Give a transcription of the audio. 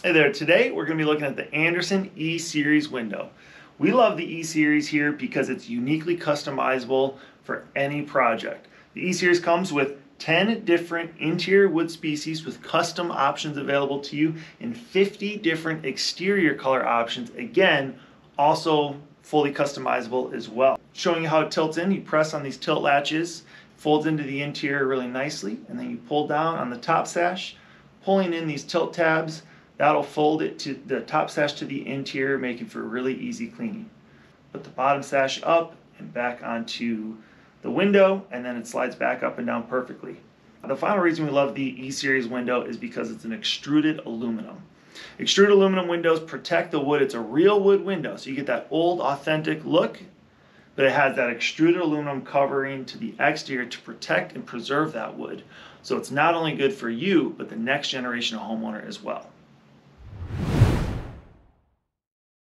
Hey there, today we're going to be looking at the Andersen E-Series window. We love the E-Series here because it's uniquely customizable for any project. The E-Series comes with 10 different interior wood species with custom options available to you and 50 different exterior color options, again, also fully customizable as well. Showing you how it tilts in, you press on these tilt latches, folds into the interior really nicely, and then you pull down on the top sash, pulling in these tilt tabs. That'll fold it to the top sash to the interior, making for really easy cleaning. Put the bottom sash up and back onto the window, and then it slides back up and down perfectly. The final reason we love the E-Series window is because it's an extruded aluminum. Extruded aluminum windows protect the wood. It's a real wood window, so you get that old authentic look, but it has that extruded aluminum covering to the exterior to protect and preserve that wood. So it's not only good for you, but the next generation of homeowner as well.